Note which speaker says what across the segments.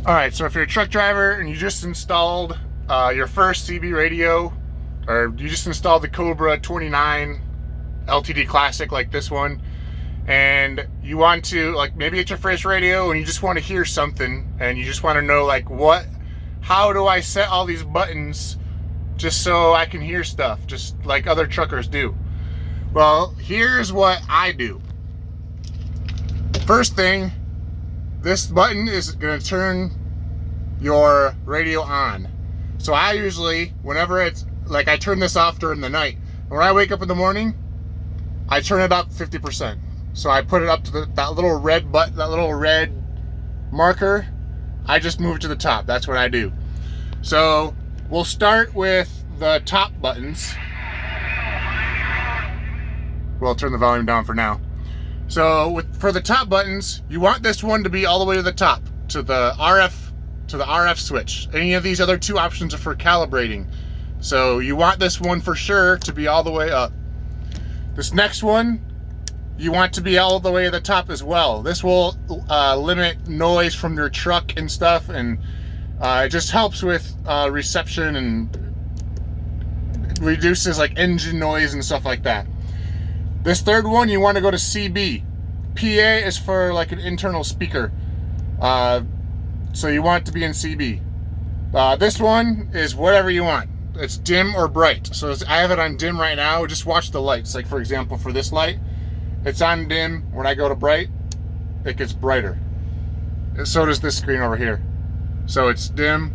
Speaker 1: All right, so if you're a truck driver and you just installed your first CB radio, or you just installed the Cobra 29 LTD Classic like this one, and you want to, like, maybe it's your first radio and you just want to hear something and you just want to know, like, how do I set all these buttons just so I can hear stuff, just like other truckers do? Well, here's what I do. First thing, this button is going to turn your radio on. So I usually, whenever it's like, I turn this off during the night. When I wake up in the morning, I turn it up 50%. So I put it up to that little red button, that little red marker. I just move it to the top. That's what I do. So we'll start with the top buttons. Well, I'll turn the volume down for now. So for the top buttons, you want this one to be all the way to the top, to the RF switch. Any of these other two options are for calibrating. So you want this one for sure to be all the way up. This next one, you want to be all the way to the top as well. This will limit noise from your truck and stuff, and it just helps with reception and reduces like engine noise and stuff like that. This third one, you want to go to CB. PA is for like an internal speaker. So you want it to be in CB. This one is whatever you want. It's dim or bright. So I have it on dim right now. Just watch the lights. Like, for example, for this light, it's on dim. When I go to bright, it gets brighter. And so does this screen over here. So it's dim,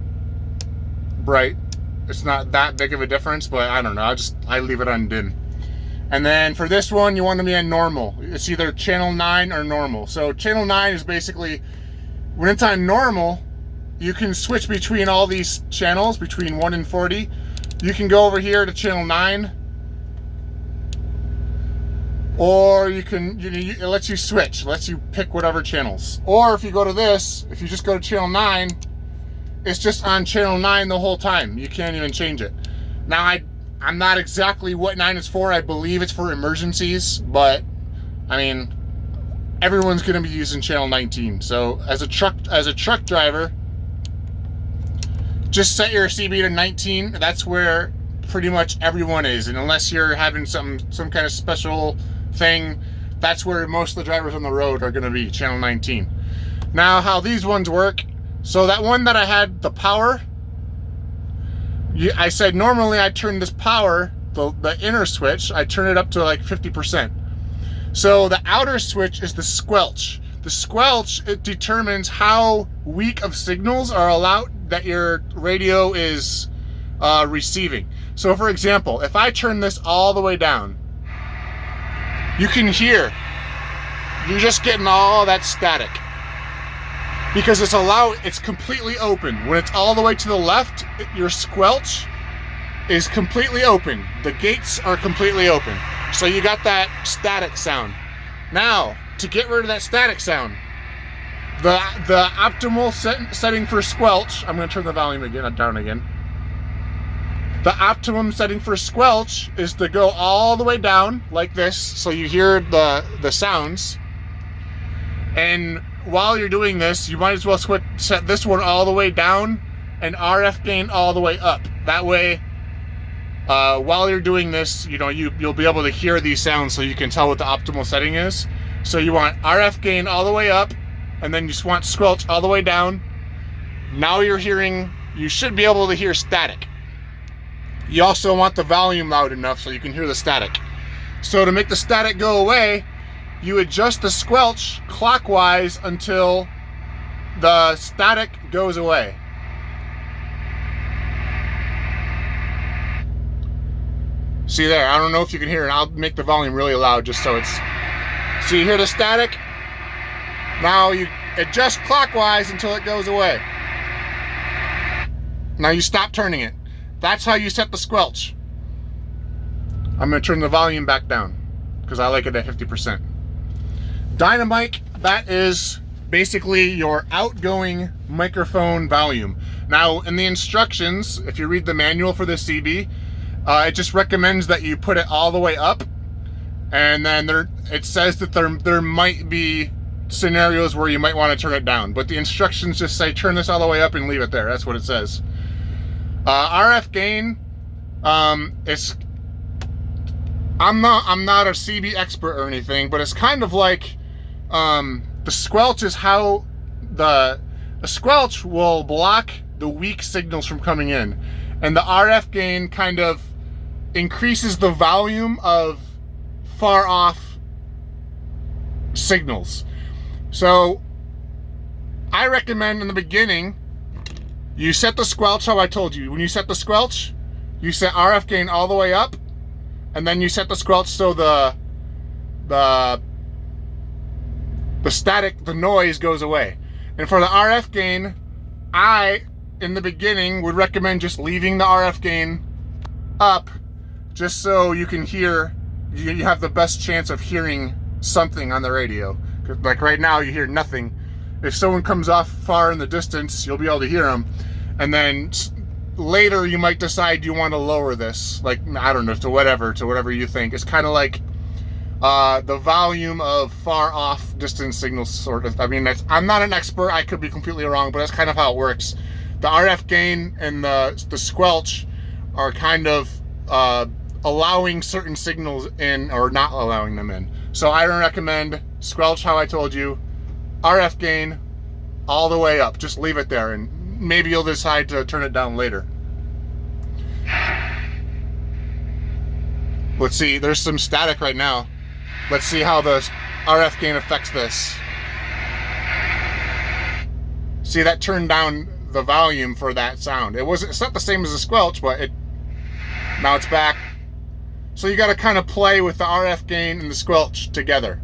Speaker 1: bright. It's not that big of a difference, but I don't know. I leave it on dim. And then for this one, you want to be on normal. It's either channel 9 or normal. So channel 9 is basically, when it's on normal, you can switch between all these channels, between 1 and 40. You can go over here to channel 9, or you can, it lets you switch, lets you pick whatever channels. Or if you go to this, if you just go to channel 9, it's just on channel 9 the whole time. You can't even change it. Now, I'm not exactly what 9 is for. I believe it's for emergencies, but I mean, everyone's going to be using channel 19. So as a truck driver, just set your CB to 19. That's where pretty much everyone is, and unless you're having some kind of special thing, that's where most of the drivers on the road are going to be, channel 19. Now, how these ones work. So that one that I had, the power, I said normally I turn this power, the inner switch, I turn it up to like 50%. So the outer switch is the squelch. The squelch, it determines how weak of signals are allowed that your radio is receiving. So for example, if I turn this all the way down, you can hear, you're just getting all that static. Because it's completely open. When it's all the way to the left, your squelch is completely open. The gates are completely open. So you got that static sound. Now, to get rid of that static sound, the optimal setting for squelch, I'm going to turn the volume down again. The optimum setting for squelch is to go all the way down like this, so you hear the sounds. And while you're doing this, you might as well set this one all the way down and RF gain all the way up. That way, while you're doing this, you'll be able to hear these sounds, so you can tell what the optimal setting is. So you want RF gain all the way up, and then you just want squelch all the way down. Now you should be able to hear static. You also want the volume loud enough so you can hear the static. So to make the static go away, you adjust the squelch clockwise until the static goes away. See there, I don't know if you can hear it. I'll make the volume really loud just so you hear the static. Now you adjust clockwise until it goes away. Now you stop turning it. That's how you set the squelch. I'm going to turn the volume back down because I like it at 50%. Dynamic, that is basically your outgoing microphone volume. Now, in the instructions, if you read the manual for this CB, it just recommends that you put it all the way up, and then it says that there might be scenarios where you might want to turn it down, but the instructions just say turn this all the way up and leave it there. That's what it says. RF gain, it's, I'm not a CB expert or anything, but it's kind of like the squelch is how the squelch will block the weak signals from coming in, and the RF gain kind of increases the volume of far off signals. So I recommend in the beginning you set the squelch how I told you. When you set the squelch, you set RF gain all the way up, and then you set the squelch so the static, the noise goes away. And for the RF gain, I, in the beginning, would recommend just leaving the RF gain up, just so you can hear, you have the best chance of hearing something on the radio. Like right now, you hear nothing. If someone comes off far in the distance, you'll be able to hear them. And then later, you might decide you want to lower this, like, I don't know, to whatever you think. It's kind of like the volume of far off distance signals, sort of. I mean, I'm not an expert, I could be completely wrong, but that's kind of how it works. The RF gain and the squelch are kind of allowing certain signals in or not allowing them in. So I recommend squelch how I told you, RF gain all the way up. Just leave it there, and maybe you'll decide to turn it down later. Let's see, there's some static right now. Let's see how the RF gain affects this. See, that turned down the volume for that sound. It's not the same as a squelch, but now it's back. So you got to kind of play with the RF gain and the squelch together.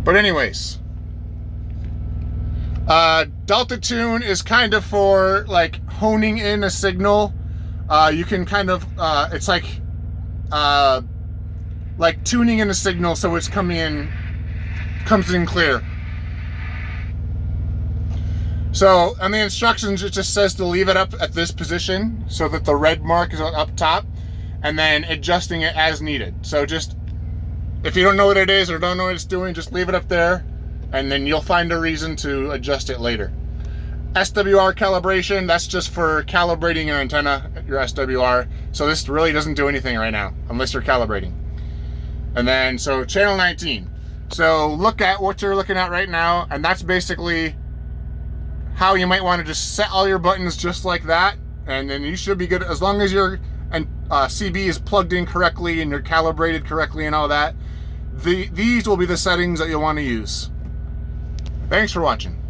Speaker 1: But anyways, Delta Tune is kind of for like honing in a signal. You can kind of, it's like tuning in a signal so it's comes in clear. So on the instructions, it just says to leave it up at this position so that the red mark is up top, and then adjusting it as needed. So just, if you don't know what it is or don't know what it's doing, just leave it up there, and then you'll find a reason to adjust it later. SWR calibration, that's just for calibrating your antenna, your SWR. So this really doesn't do anything right now, unless you're calibrating. And then, so channel 19. So look at what you're looking at right now, and that's basically how you might want to just set all your buttons just like that, and then you should be good as long as your CB is plugged in correctly and you're calibrated correctly and all that. These will be the settings that you'll want to use. Thanks for watching.